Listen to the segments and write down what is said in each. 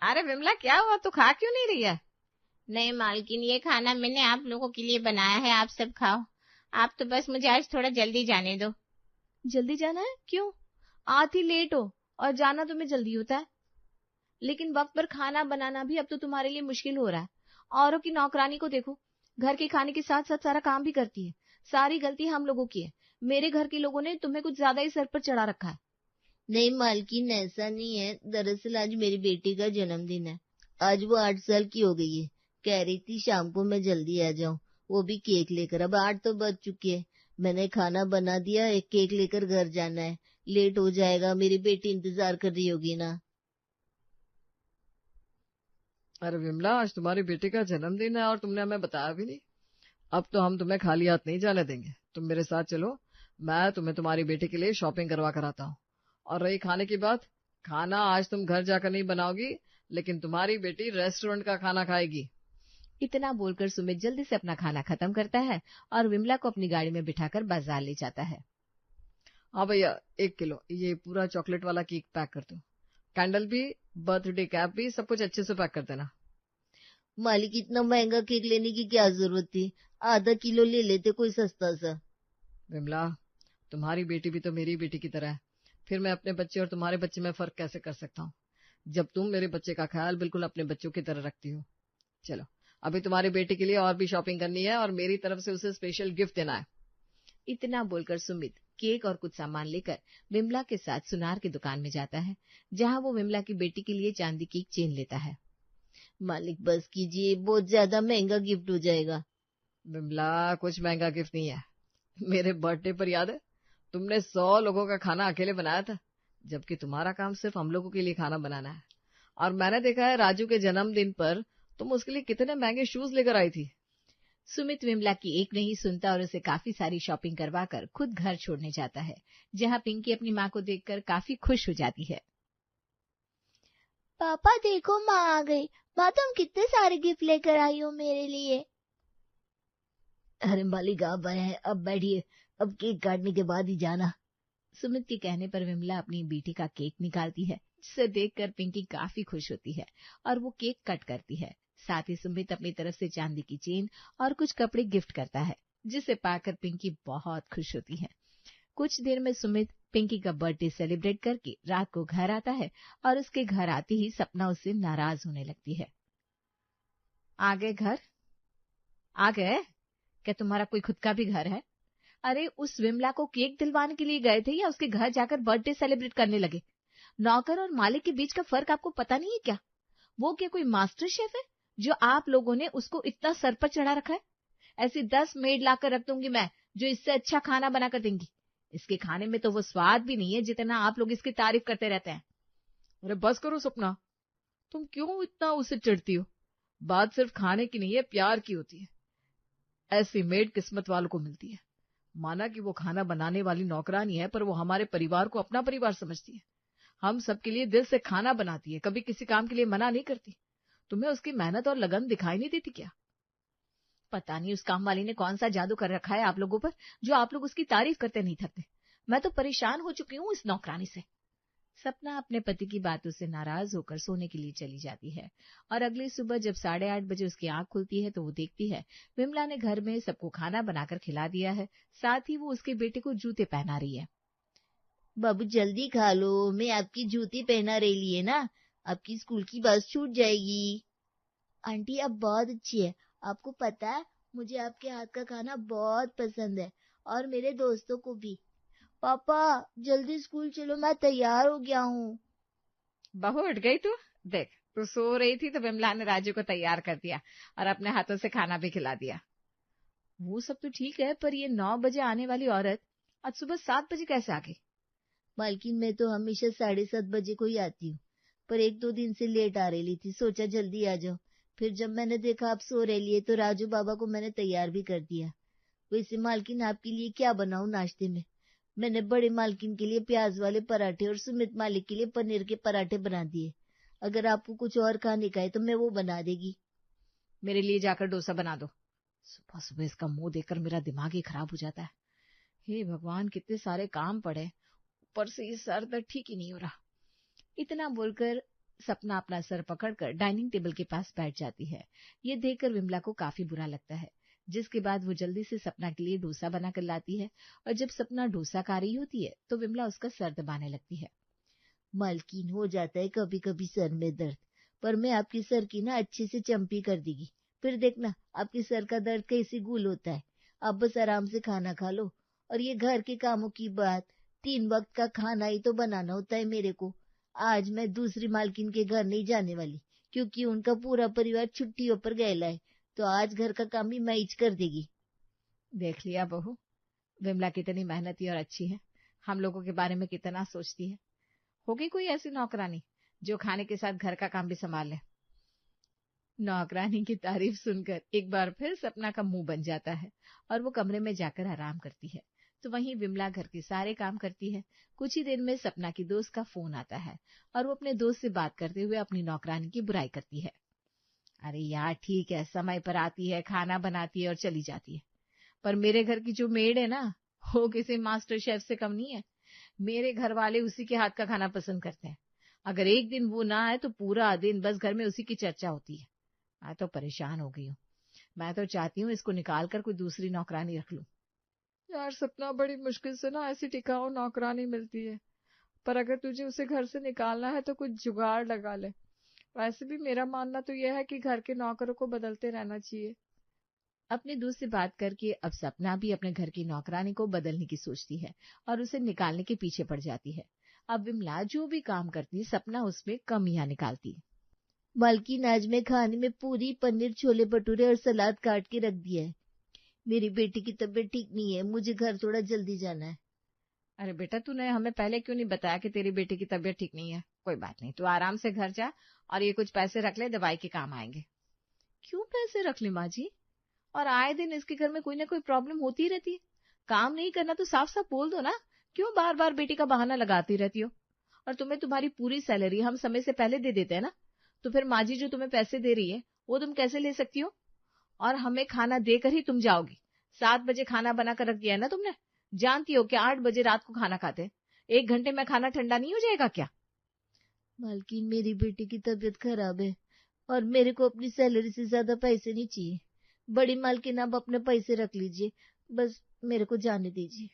अरे विमला, क्या हुआ? तू खा क्यों नहीं रही है? नहीं मालकिन, ये खाना मैंने आप लोगों के लिए बनाया है, आप सब खाओ। आप तो बस मुझे आज थोड़ा जल्दी जाने दो। जल्दी जाना है? क्यों? आती लेट हो और जाना तुम्हें जल्दी होता है। लेकिन वक्त पर खाना बनाना भी अब तो तुम्हारे लिए मुश्किल हो रहा है। औरों की नौकरानी को देखो, घर के खाने के साथ साथ सारा काम भी करती है। सारी गलती हम लोगों की है। मेरे घर के लोगों ने तुम्हें कुछ ज्यादा ही सर पर चढ़ा रखा है। नहीं मालकिन, ऐसा नहीं है। दरअसल आज मेरी बेटी का जन्मदिन है। आज वो 8 साल की हो गई है। कह रही थी शाम को मैं जल्दी आ जाऊं, वो भी केक लेकर। अब 8 तो बज चुके हैं। मैंने खाना बना दिया, एक केक लेकर घर जाना है। लेट हो जाएगा, मेरी बेटी इंतजार कर रही होगी ना। अरे विमला, आज तुम्हारी बेटी का जन्मदिन है और तुमने हमें बताया भी नहीं। अब तो हम तुम्हें खाली हाथ नहीं जाने देंगे। तुम मेरे साथ चलो, मैं तुम्हें तुम्हारी बेटी के लिए शॉपिंग करवा कर आता हूँ। और रही खाने की बात, खाना आज तुम घर जाकर नहीं बनाओगी, लेकिन तुम्हारी बेटी रेस्टोरेंट का खाना खाएगी। इतना बोलकर सुमित जल्दी से अपना खाना खत्म करता है और विमला को अपनी गाड़ी में बिठाकर बाजार ले जाता है। हाँ भैया, 1 किलो ये पूरा चॉकलेट वाला केक पैक कर दो। कैंडल भी, बर्थडे कैप भी, सब कुछ अच्छे से पैक कर देना। मालिक, इतना महंगा केक लेने की क्या जरूरत थी? आधा किलो ले लेते, कोई सस्ता सा। विमला, तुम्हारी बेटी भी तो मेरी बेटी की तरह है। फिर मैं अपने बच्चे और तुम्हारे बच्चे में फर्क कैसे कर सकता हूँ, जब तुम मेरे बच्चे का ख्याल बिल्कुल अपने बच्चों की तरह रखती हो। चलो, अभी तुम्हारी बेटी के लिए और भी शॉपिंग करनी है और मेरी तरफ से उसे स्पेशल गिफ्ट देना है। इतना बोलकर सुमित केक और कुछ सामान लेकर विमला के साथ सुनार की दुकान में जाता है, जहाँ वो विमला की बेटी के लिए चांदी की चेन लेता है। मालिक बस कीजिए, बहुत ज्यादा महंगा गिफ्ट हो जाएगा। विमला, कुछ महंगा गिफ्ट नहीं है। मेरे बर्थडे पर याद है, तुमने 100 लोगों का खाना अकेले बनाया था, जबकि तुम्हारा काम सिर्फ हम लोगों के लिए खाना बनाना है। और मैंने देखा है राजू के जन्मदिन पर तुम उसके लिए कितने महंगे शूज लेकर आई थी। सुमित विमला की एक नहीं सुनता और उसे काफी सारी शॉपिंग करवाकर खुद घर छोड़ने जाता है, जहाँ पिंकी अपनी माँ को देखकर काफी खुश हो जाती है। पापा देखो, माँ आ गई। माँ, तुम कितने सारे गिफ्ट लेकर आई हो मेरे लिए। अरे मालिक, आप आए हैं, अब बैठिए। अब केक काटने के बाद ही जाना। सुमित के कहने पर विमला अपनी बेटी का केक निकालती है, जिसे देखकर पिंकी काफी खुश होती है और वो केक कट करती है। साथ ही सुमित अपनी तरफ से चांदी की चेन और कुछ कपड़े गिफ्ट करता है, जिसे पाकर पिंकी बहुत खुश होती है। कुछ देर में सुमित पिंकी का बर्थडे सेलिब्रेट करके रात को घर आता है और उसके घर आते ही सपना उससे नाराज होने लगती है। आ गए घर? आ गए? क्या तुम्हारा कोई खुद का भी घर है? अरे, उस विमला को केक दिलवाने के लिए गए थे या उसके घर जाकर बर्थडे सेलिब्रेट करने लगे? नौकर और मालिक के बीच का फर्क आपको पता नहीं है क्या? वो क्या कोई मास्टर शेफ है जो आप लोगों ने उसको इतना सर पर चढ़ा रखा है? ऐसी 10 मेड लाकर रख दूंगी मैं, जो इससे अच्छा खाना बनाकर देंगी। इसके खाने में तो वो स्वाद भी नहीं है जितना आप लोग इसकी तारीफ करते रहते हैं। अरे बस करो सपना, तुम क्यों इतना उसे चिढ़ती हो? बात सिर्फ खाने की नहीं है, प्यार की होती है। ऐसी मेड किस्मत वालों को मिलती है। माना कि वो खाना बनाने वाली नौकरानी है, पर वो हमारे परिवार को अपना परिवार समझती है। हम सबके लिए दिल से खाना बनाती है, कभी किसी काम के लिए मना नहीं करती। तुम्हें उसकी मेहनत और लगन दिखाई नहीं देती क्या? पता नहीं उस काम वाली ने कौन सा जादू कर रखा है आप लोगों पर, जो आप लोग उसकी तारीफ करते नहीं थकते। मैं तो परेशान हो चुकी हूँ इस नौकरानी से। सपना अपने पति की बातों से नाराज होकर सोने के लिए चली जाती है और अगली सुबह जब 8:30 बजे उसकी आंख खुलती है तो वो देखती है विमला ने घर में सबको खाना बनाकर खिला दिया है। साथ ही वो उसके बेटे को जूते पहना रही है। बाबू जल्दी खा लो, मैं आपकी जूती पहना रही है ना। आपकी स्कूल की बस छूट जाएगी। आंटी, आप बहुत अच्छी है। आपको पता है, मुझे आपके हाथ का खाना बहुत पसंद है, और मेरे दोस्तों को भी। पापा, जल्दी स्कूल चलो, मैं तैयार हो गया हूँ। बहू, उठ गई तू? देख, तू सो रही थी तो विमला ने राजू को तैयार कर दिया और अपने हाथों से खाना भी खिला दिया। वो सब तो ठीक है, पर ये 9 बजे आने वाली औरत आज सुबह 7 बजे कैसे आ गई? मालकिन, मैं तो हमेशा 7:30 बजे को ही आती हूँ, पर 1-2 दिन से लेट आ रही थी, सोचा जल्दी आ जाओ। फिर जब मैंने देखा आप सो रही है तो राजू बाबा को मैंने तैयार भी कर दिया। वैसे मालकिन, आपके लिए क्या बनाऊं नाश्ते में? मैंने बड़े मालकिन के लिए प्याज वाले पराठे और सुमित मालिक के लिए पनीर के पराठे बना दिए। अगर आपको कुछ और खाने का है तो मैं वो बना देगी। मेरे लिए जाकर डोसा बना दो। सुबह सुबह इसका मुंह देखकर मेरा दिमाग ही खराब हो जाता है। हे भगवान, कितने सारे काम पड़े, ऊपर से ये सर दर्द ठीक ही नहीं हो रहा। इतना बोलकर सपना अपना सर पकड़कर डाइनिंग टेबल के पास बैठ जाती है। ये देखकर विमला को काफी बुरा लगता है, जिसके बाद वो जल्दी से सपना के लिए डोसा बनाकर लाती है और जब सपना डोसा खा रही होती है तो विमला उसका सर दबाने लगती है। मालकिन, हो जाता है कभी कभी सर में दर्द, पर मैं आपकी सर की ना अच्छे से चंपी कर देगी, फिर देखना आपके सर का दर्द कैसे गुल होता है। आप बस आराम से खाना खा लो। और ये घर के कामों की बात, 3 वक्त का खाना ही तो बनाना होता है मेरे को। आज मैं दूसरी मालकिन के घर नहीं जाने वाली, क्योंकि उनका पूरा परिवार छुट्टियों पर गया है, तो आज घर का काम भी मैं ही कर देगी। देख लिया बहू, विमला कितनी मेहनती और अच्छी है, हम लोगों के बारे में कितना सोचती है। होगी कोई ऐसी नौकरानी जो खाने के साथ घर का काम भी संभाल ले। नौकरानी की तारीफ सुनकर एक बार फिर सपना का मुंह बन जाता है और वो कमरे में जाकर आराम करती है। तो वहीं विमला घर के सारे काम करती है। कुछ ही देर में सपना की दोस्त का फोन आता है और वो अपने दोस्त से बात करते हुए अपनी नौकरानी की बुराई करती है। अरे यार ठीक है, समय पर आती है, खाना बनाती है और चली जाती है, पर मेरे घर की जो मेड है ना, वो किसी मास्टर शेफ से कम नहीं है। मेरे घर वाले उसी के हाथ का खाना पसंद करते हैं। अगर एक दिन वो ना आए तो पूरा दिन बस घर में उसी की चर्चा होती है। मैं तो परेशान हो गई हूँ। मैं तो चाहती हूँ इसको निकाल कर कोई दूसरी नौकरानी रख लूं। यार सपना, बड़ी मुश्किल से ना ऐसी टिकाऊ नौकरानी मिलती है, पर अगर तुझे उसे घर से निकालना है तो कुछ जुगाड़ लगा ले। वैसे भी मेरा मानना तो यह है कि घर के नौकरों को बदलते रहना चाहिए। अपने दोस्त से बात करके अब सपना भी अपने घर की नौकरानी को बदलने की सोचती है और उसे निकालने के पीछे पड़ जाती है। अब विमला जो भी काम करती, सपना उसमें कमियां निकालती। मालकिन, आज मैं खाने में पूरी पनीर, छोले भटूरे और सलाद काट के रख दिया है। मेरी बेटी की तबीयत ठीक नहीं है, मुझे घर थोड़ा जल्दी जाना है। अरे बेटा, तूने हमें पहले क्यों नहीं बताया कि तेरी बेटी की तबीयत ठीक नहीं है? कोई बात नहीं, तू आराम से घर जा और ये कुछ पैसे रख ले, दवाई के काम आएंगे। क्यों पैसे रख ले माँ जी? और आए दिन इसके घर में कोई ना कोई प्रॉब्लम होती रहती है। काम नहीं करना तो साफ साफ बोल दो ना, क्यों बार बार बेटी का बहाना लगाती रहती हो? और तुम्हें तुम्हारी पूरी सैलरी हम समय से पहले दे देते हैं ना, तो फिर माँ जी जो तुम्हें पैसे दे रही है वो तुम कैसे ले सकती हो? और हमें खाना देकर ही तुम जाओगी। 7 बजे खाना बनाकर रख दिया है ना तुमने। जानती हो कि 8 बजे रात को खाना खाते, 1 घंटे में खाना ठंडा नहीं हो जाएगा क्या? मालकिन, मेरी बेटी की तबीयत खराब है और मेरे को अपनी सैलरी से ज्यादा पैसे नहीं चाहिए। बड़ी मालकिन, आप अपने पैसे रख लीजिए, बस मेरे को जाने दीजिए।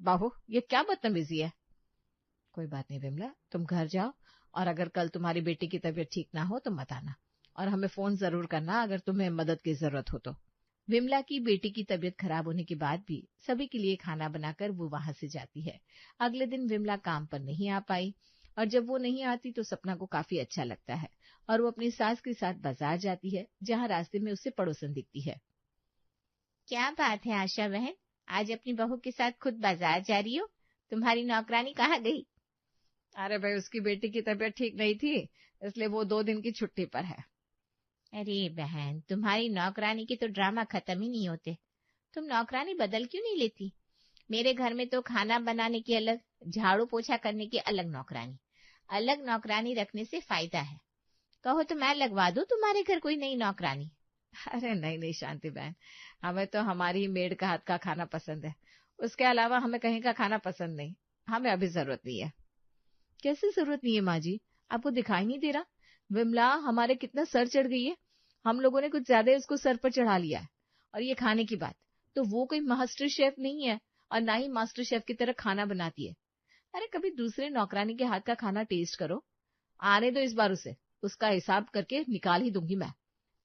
बाबू, ये क्या बदतमीजी है? कोई बात नहीं विमला, तुम घर जाओ और अगर कल तुम्हारी बेटी की तबीयत ठीक ना हो तो मत आना, और हमें फोन जरूर करना अगर तुम्हें मदद की जरूरत हो तो। विमला की बेटी की तबीयत खराब होने के बाद भी सभी के लिए खाना बनाकर वो वहां से जाती है। अगले दिन विमला काम पर नहीं आ पाई और जब वो नहीं आती तो सपना को काफी अच्छा लगता है और वो अपनी सास के साथ बाजार जाती है, जहाँ रास्ते में उससे पड़ोसन दिखती है। क्या बात है आशा बहन, आज अपनी बहू के साथ खुद बाजार जा रही हो? तुम्हारी नौकरानी कहाँ गई? अरे भाई, उसकी बेटी की तबीयत ठीक नहीं थी, इसलिए वो 2 दिन की छुट्टी पर है। अरे बहन, तुम्हारी नौकरानी के तो ड्रामा खत्म ही नहीं होते। तुम नौकरानी बदल क्यों नहीं लेती? मेरे घर में तो खाना बनाने की अलग, झाड़ू पोछा करने की अलग नौकरानी। अलग नौकरानी रखने से फायदा है। कहो तो मैं लगवा दूं तुम्हारे घर कोई नई नौकरानी। अरे नहीं नहीं शांति बहन, हमें तो हमारी ही मेड का हाथ का खाना पसंद है, उसके अलावा हमें कहीं का खाना पसंद नहीं। हमें अभी जरूरत नहीं है। कैसे जरूरत नहीं है माँ जी? आपको दिखाई नहीं दे रहा? विमला हमारे कितना सर चढ़ गई है। हम लोगों ने कुछ ज्यादा उसको सर पर चढ़ा लिया है। और ये खाने की बात, तो वो कोई मास्टर शेफ नहीं है और ना ही मास्टर शेफ की तरह खाना बनाती है। अरे कभी दूसरे नौकरानी के हाथ का खाना टेस्ट करो। आने दो इस बार उसे, उसका हिसाब करके निकाल ही दूंगी मैं।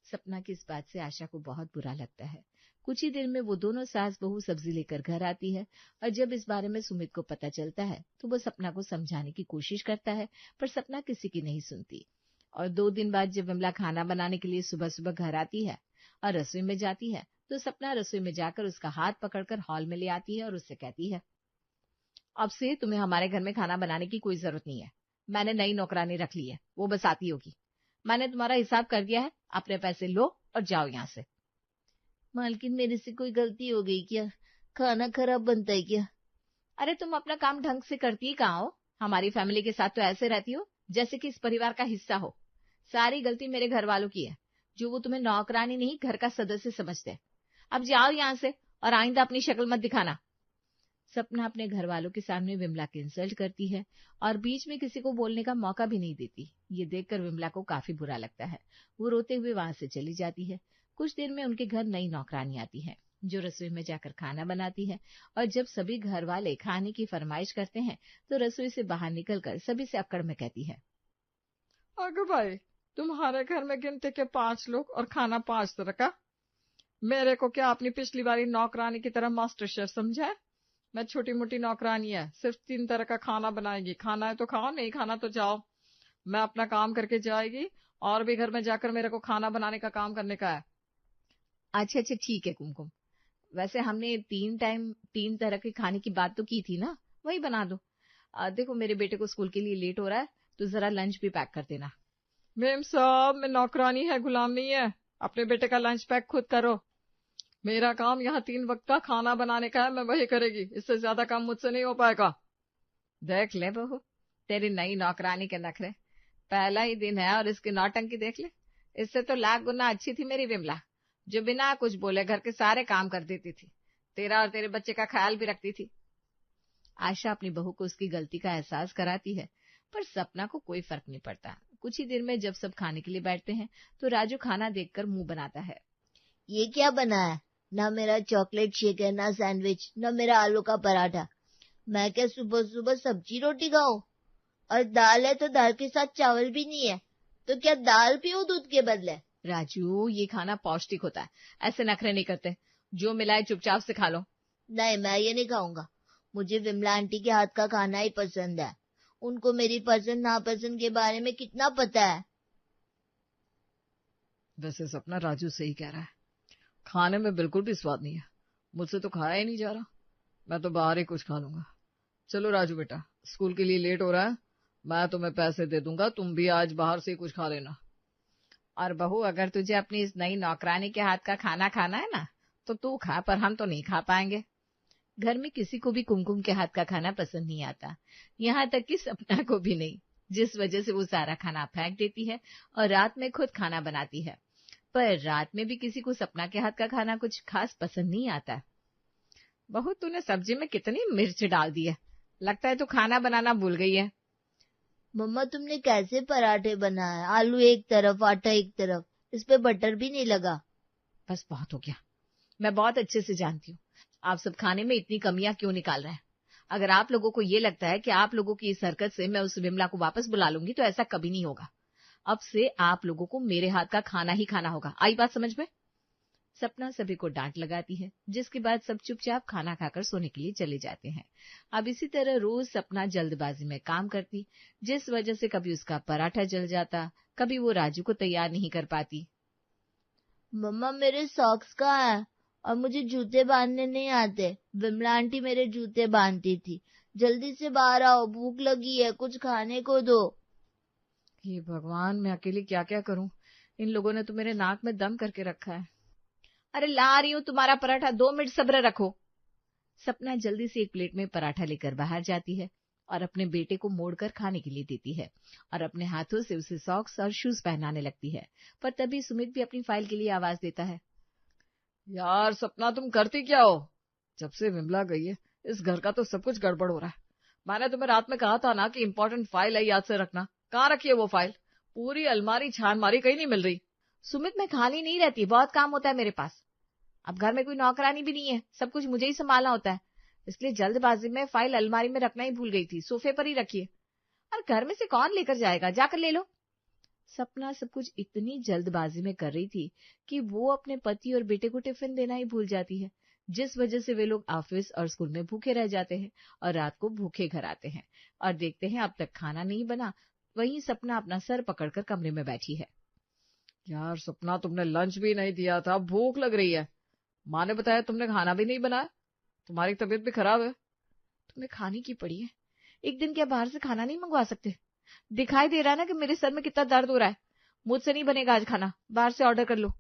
सपना की इस बात से आशा को बहुत बुरा लगता है। कुछ ही देर में वो दोनों सास बहू सब्जी लेकर घर आती है और जब इस बारे में सुमित को पता चलता है तो वो सपना को समझाने की कोशिश करता है, पर सपना किसी की नहीं सुनती। और 2 दिन बाद जब विमला खाना बनाने के लिए सुबह सुबह घर आती है और रसोई में जाती है तो सपना रसोई में जाकर उसका हाथ पकड़कर हॉल में ले आती है और उससे कहती है, अब से तुम्हें हमारे घर में खाना बनाने की कोई जरूरत नहीं है। मैंने नई नौकरानी रख ली है, वो बस आती होगी। मैंने तुम्हारा हिसाब कर दिया है, अपने पैसे लो और जाओ यहाँ से। मालकिन, मेरे से कोई गलती हो गई क्या? खाना खराब बनता है क्या? अरे तुम अपना काम ढंग से करती ही कहाँ हो? हमारी फैमिली के साथ तो ऐसे रहती हो जैसे कि इस परिवार का हिस्सा हो। सारी गलती मेरे घर वालों की है, जो वो तुम्हें नौकरानी नहीं घर का सदस्य समझते हैं। अब जाओ यहाँ से और आइंदा अपनी शक्ल मत दिखाना। सपना अपने घर वालों के सामने विमला की इंसल्ट करती है और बीच में किसी को बोलने का मौका भी नहीं देती। ये देखकर विमला को काफी बुरा लगता है। वो रोते हुए वहां से चली जाती है। कुछ देर में उनके घर नई नौकरानी आती है जो रसोई में जाकर खाना बनाती है, और जब सभी घर वाले खाने की फरमाइश करते हैं तो रसोई से बाहर निकलकर सभी से अक्कड़ में कहती है, अगर भाई तुम्हारे घर में गिनते के 5 लोग और खाना 5 तरह का। मेरे को क्या अपनी पिछली बारी नौकरानी की तरह मास्टर शेफ समझा है? मैं छोटी मोटी नौकरानी है, सिर्फ 3 तरह का खाना बनाएगी। खाना है तो खाओ, नहीं खाना तो जाओ। मैं अपना काम करके जाएगी और भी घर में जाकर मेरे को खाना बनाने का काम करने का है। अच्छा ठीक है कुमकुम, वैसे हमने 3 टाइम 3 तरह के खाने की बात तो की थी ना, वही बना दो। देखो मेरे बेटे को स्कूल के लिए लेट हो रहा है तो जरा लंच भी पैक कर देना। मेम साहब, मैं नौकरानी है, गुलाम नहीं है। अपने बेटे का लंच पैक खुद करो। मेरा काम यहाँ 3 वक्त का खाना बनाने का है, मैं वही करेगी। इससे ज्यादा काम मुझसे नहीं हो पाएगा। देख ले बहू, तेरी नई नौकरानी के नखरे। पहला ही दिन है और इसकी नौटंकी देख ले। इससे तो लाख गुना अच्छी थी मेरी विमला, जो बिना कुछ बोले घर के सारे काम कर देती थी, तेरा और तेरे बच्चे का ख्याल भी रखती थी। आशा अपनी बहू को उसकी गलती का एहसास कराती है, पर सपना को कोई फर्क नहीं पड़ता। कुछ ही देर में जब सब खाने के लिए बैठते हैं तो राजू खाना देखकर मुंह बनाता है। ये क्या बना है? ना मेरा चॉकलेट शेक है, ना सैंडविच, ना मेरा आलू का पराठा। मैं क्या सुबह सुबह सब्जी रोटी खाऊं? और दाल है तो दाल के साथ चावल भी नहीं है, तो क्या दाल पीऊं दूध के बदले? राजू, ये खाना पौष्टिक होता है, ऐसे नखरे नहीं करते। जो मिलाए चुपचाप से खा लो। नहीं, मैं ये नहीं खाऊंगा। मुझे विमला आंटी के हाथ का खाना ही पसंद है। उनको मेरी पसंद नापसंद के बारे में कितना पता है। वैसे सपना राजू सही कह रहा है, खाने में बिल्कुल भी स्वाद नहीं है। मुझसे तो खाया ही नहीं जा रहा। मैं तो बाहर ही कुछ खा लूंगा। चलो राजू बेटा, स्कूल के लिए लेट हो रहा है, मैं तुम्हें पैसे दे दूंगा, तुम भी आज बाहर से ही कुछ खा लेना। और बहू, अगर तुझे अपनी इस नई नौकरानी के हाथ का खाना खाना है ना तो तू खा, पर हम तो नहीं खा पाएंगे। घर में किसी को भी कुमकुम के हाथ का खाना पसंद नहीं आता, यहाँ तक कि सपना को भी नहीं, जिस वजह से वो सारा खाना फेंक देती है और रात में खुद खाना बनाती है। पर रात में भी किसी को सपना के हाथ का खाना कुछ खास पसंद नहीं आता। बहू, तूने सब्जी में कितनी मिर्च डाल दी है, लगता है तू खाना बनाना भूल गई है। मम्मा, तुमने कैसे पराठे बनाए? आलू एक तरफ, आटा एक तरफ, इस पे बटर भी नहीं लगा। बस बहुत हो गया, मैं बहुत अच्छे से जानती हूँ आप सब खाने में इतनी कमियां क्यों निकाल रहे हैं। अगर आप लोगों को ये लगता है कि आप लोगों की इस हरकत से मैं उस विमला को वापस बुला लूंगी तो ऐसा कभी नहीं होगा। अब से आप लोगों को मेरे हाथ का खाना ही खाना होगा। आई बात समझ में? सपना सभी को डांट लगाती है, जिसके बाद सब चुपचाप खाना खाकर सोने के लिए चले जाते हैं। अब इसी तरह रोज सपना जल्दबाजी में काम करती, जिस वजह से कभी उसका पराठा जल जाता, कभी वो राजू को तैयार नहीं कर पाती। मम्मा, मेरे सॉक्स कहाँ है? और मुझे जूते बांधने नहीं आते। विमला आंटी मेरे जूते बांधती थी। जल्दी से बाहर आओ, भूख लगी है, कुछ खाने को दो। हे भगवान, मैं अकेली क्या क्या करूं। इन लोगों ने तो मेरे नाक में दम करके रखा है। अरे ला रही हूं तुम्हारा पराठा, 2 मिनट सब्र रखो। सपना जल्दी से एक प्लेट में पराठा लेकर बाहर जाती है और अपने बेटे को मोड़कर खाने के लिए देती है और अपने हाथों से उसे सॉक्स और शूज पहनाने लगती है। पर तभी सुमित भी अपनी फाइल के लिए आवाज देता है। यार सपना, तुम करती क्या हो? जब से विमला गई है इस घर का तो सब कुछ गड़बड़ हो रहा है। मैंने तुम्हें रात में कहा था ना कि इम्पोर्टेंट फाइल है, याद से रखना। कहाँ रखी है वो फाइल? पूरी अलमारी छान मारी, कहीं नहीं मिल रही। सुमित, मैं खाली नहीं रहती, बहुत काम होता है मेरे पास। अब घर में कोई नौकरानी भी नहीं है, सब कुछ मुझे ही संभालना होता है, इसलिए जल्दबाजी में फाइल अलमारी में रखना ही भूल गई थी। सोफे पर ही रखिए। और घर में से कौन लेकर जाएगा, जाकर ले लो। सपना सब कुछ इतनी जल्दबाजी में कर रही थी कि वो अपने पति और बेटे को टिफिन देना ही भूल जाती है, जिस वजह से वे लोग ऑफिस और स्कूल में भूखे रह जाते हैं और रात को भूखे घर आते हैं और देखते हैं अब तक खाना नहीं बना। वहीं सपना अपना सर पकड़कर कमरे में बैठी है। यार सपना, तुमने लंच भी नहीं दिया था, भूख लग रही है। माँ ने बताया तुमने खाना भी नहीं बनाया, तुम्हारी तबीयत भी खराब है। तुम्हें खाने की पड़ी है, एक दिन क्या बाहर से खाना नहीं मंगवा सकते? दिखाई दे रहा है ना कि मेरे सर में कितना दर्द हो रहा है। मुझसे नहीं बनेगा आज खाना, बाहर से ऑर्डर कर लो।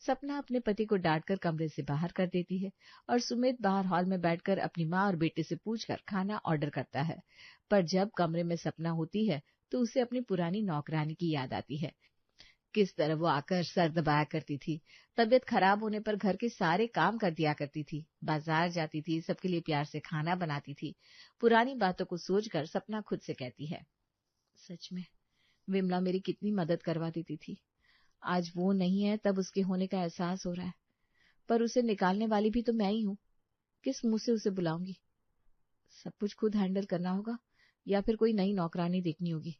सपना अपने पति को डांटकर कमरे से बाहर कर देती है और सुमित बाहर हॉल में बैठकर अपनी माँ और बेटे से पूछकर खाना ऑर्डर करता है। पर जब कमरे में सपना होती है तो उसे अपनी पुरानी नौकरानी की याद आती है। किस तरह वो आकर सर दबाया करती थी। तबीयत खराब होने पर घर के सारे काम कर दिया करती थी, बाजार जाती थी, सबके लिए प्यार से खाना बनाती थी। पुरानी बातों को सोचकर सपना खुद से कहती है, सच में विमला मेरी कितनी मदद करवा देती थी। आज वो नहीं है तब उसके होने का एहसास हो रहा है, पर उसे निकालने वाली भी तो मैं ही हूँ। किस मुंह से उसे बुलाऊंगी? सब कुछ खुद हैंडल करना होगा या फिर कोई नई नौकरानी देखनी होगी।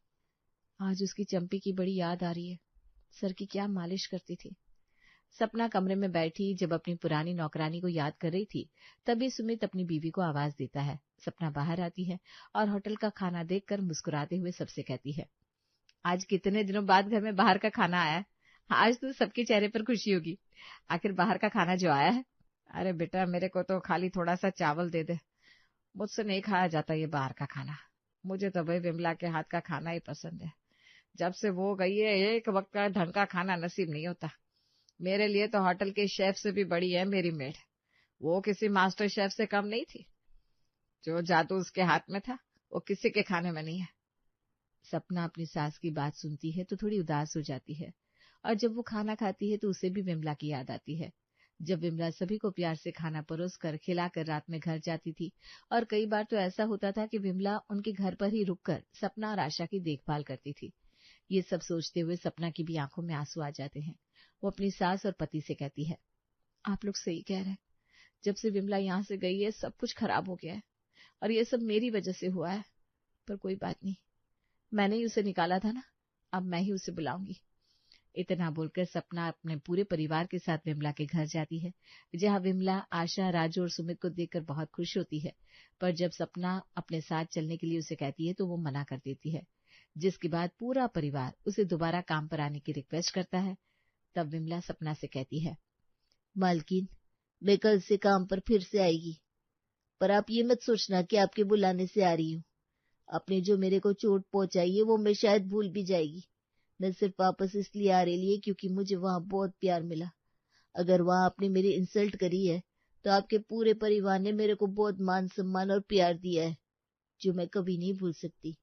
आज उसकी चंपी की बड़ी याद आ रही है, सर की क्या मालिश करती थी। सपना कमरे में बैठी जब अपनी पुरानी नौकरानी को याद कर रही थी, तभी सुमित अपनी बीवी को आवाज देता है। सपना बाहर आती है और होटल का खाना देखकर मुस्कुराते हुए सबसे कहती है, आज कितने दिनों बाद घर में बाहर का खाना आया है। आज तो सबके चेहरे पर खुशी होगी। आखिर बाहर का खाना जो आया है। अरे बेटा, मेरे को तो खाली थोड़ा सा चावल दे दे, मुझसे नहीं खाया जाता ये बाहर का खाना। मुझे तो भाई विमला के हाथ का खाना ही पसंद है। जब से वो गई है एक वक्त का ढंग का खाना नसीब नहीं होता। मेरे लिए तो होटल के शेफ से भी बड़ी है मेरी मेड। वो किसी मास्टर शेफ से कम नहीं थी। जो जादू उसके हाथ में था वो किसी के खाने में नहीं है। सपना अपनी सास की बात सुनती है तो थोड़ी उदास हो जाती है, और जब वो खाना खाती है तो उसे भी विमला की याद आती है। जब विमला सभी को प्यार से खाना परोस कर खिलाकर रात में घर जाती थी, और कई बार तो ऐसा होता था कि विमला उनके घर पर ही रुककर सपना और आशा की देखभाल करती थी। ये सब सोचते हुए सपना की भी आंखों में आंसू आ जाते हैं। वो अपनी सास और पति से कहती है, आप लोग सही कह रहे हैं। जब से विमला यहाँ से गई है सब कुछ खराब हो गया है, और ये सब मेरी वजह से हुआ है। पर कोई बात नहीं, मैंने ही उसे निकाला था ना, अब मैं ही उसे बुलाऊंगी। इतना बोलकर सपना अपने पूरे परिवार के साथ विमला के घर जाती है, जहाँ विमला आशा, राजू और सुमित को देखकर बहुत खुश होती है। पर जब सपना अपने साथ चलने के लिए उसे कहती है तो वो मना कर देती है, जिसके बाद पूरा परिवार उसे दोबारा काम पर आने की रिक्वेस्ट करता है। तब विमला सपना से कहती है, मालकिन, मैं कल से काम पर फिर से आएगी, पर आप ये मत सोचना कि आपके बुलाने से आ रही हूँ। आपने जो मेरे को चोट पहुंचाई है वो मैं शायद भूल भी जाएगी। मैं सिर्फ वापस इसलिए आ रही है क्योंकि मुझे वहाँ बहुत प्यार मिला। अगर वहाँ आपने मेरी इंसल्ट करी है तो आपके पूरे परिवार ने मेरे को बहुत मान सम्मान और प्यार दिया है, जो मैं कभी नहीं भूल सकती।